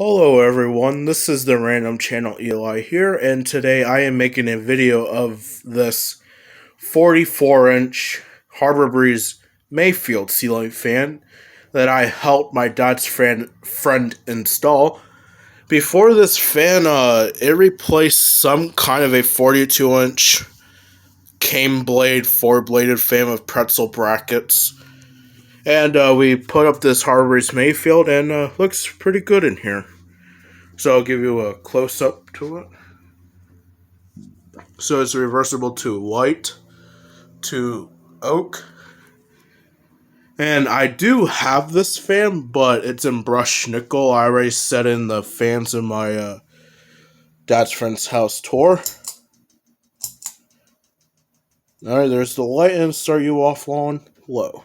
Hello everyone, this is the Random Channel Eli here, and today I am making a video of this 44-inch Harbor Breeze Mayfield ceiling fan that I helped my dad's friend install. Before this fan, it replaced some kind of a 42-inch cane blade, four-bladed fan with pretzel brackets. And we put up this Harbor Breeze Mayfield, and looks pretty good in here. So I'll give you a close-up to it. So it's reversible to white, to oak. And I do have this fan, but it's in brushed nickel. I already set in the fans in my dad's friend's house tour. Alright, there's the light, and start you off on low.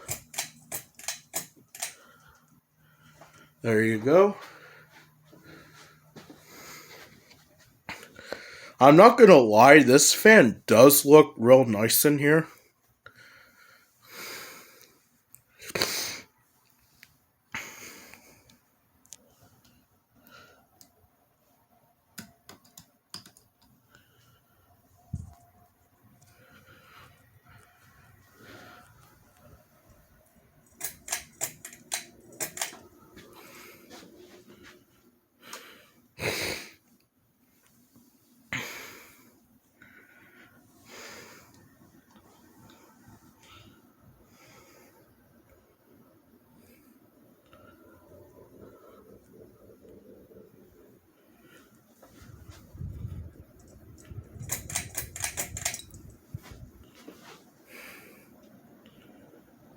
There you go. I'm not gonna lie, this fan does look real nice in here.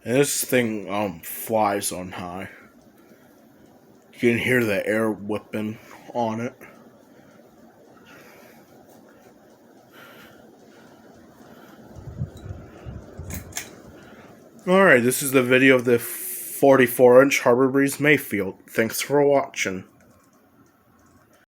And this thing flies on high. You can hear the air whipping on it. Alright, this is the video of the 44-inch Harbor Breeze Mayfield. Thanks for watching.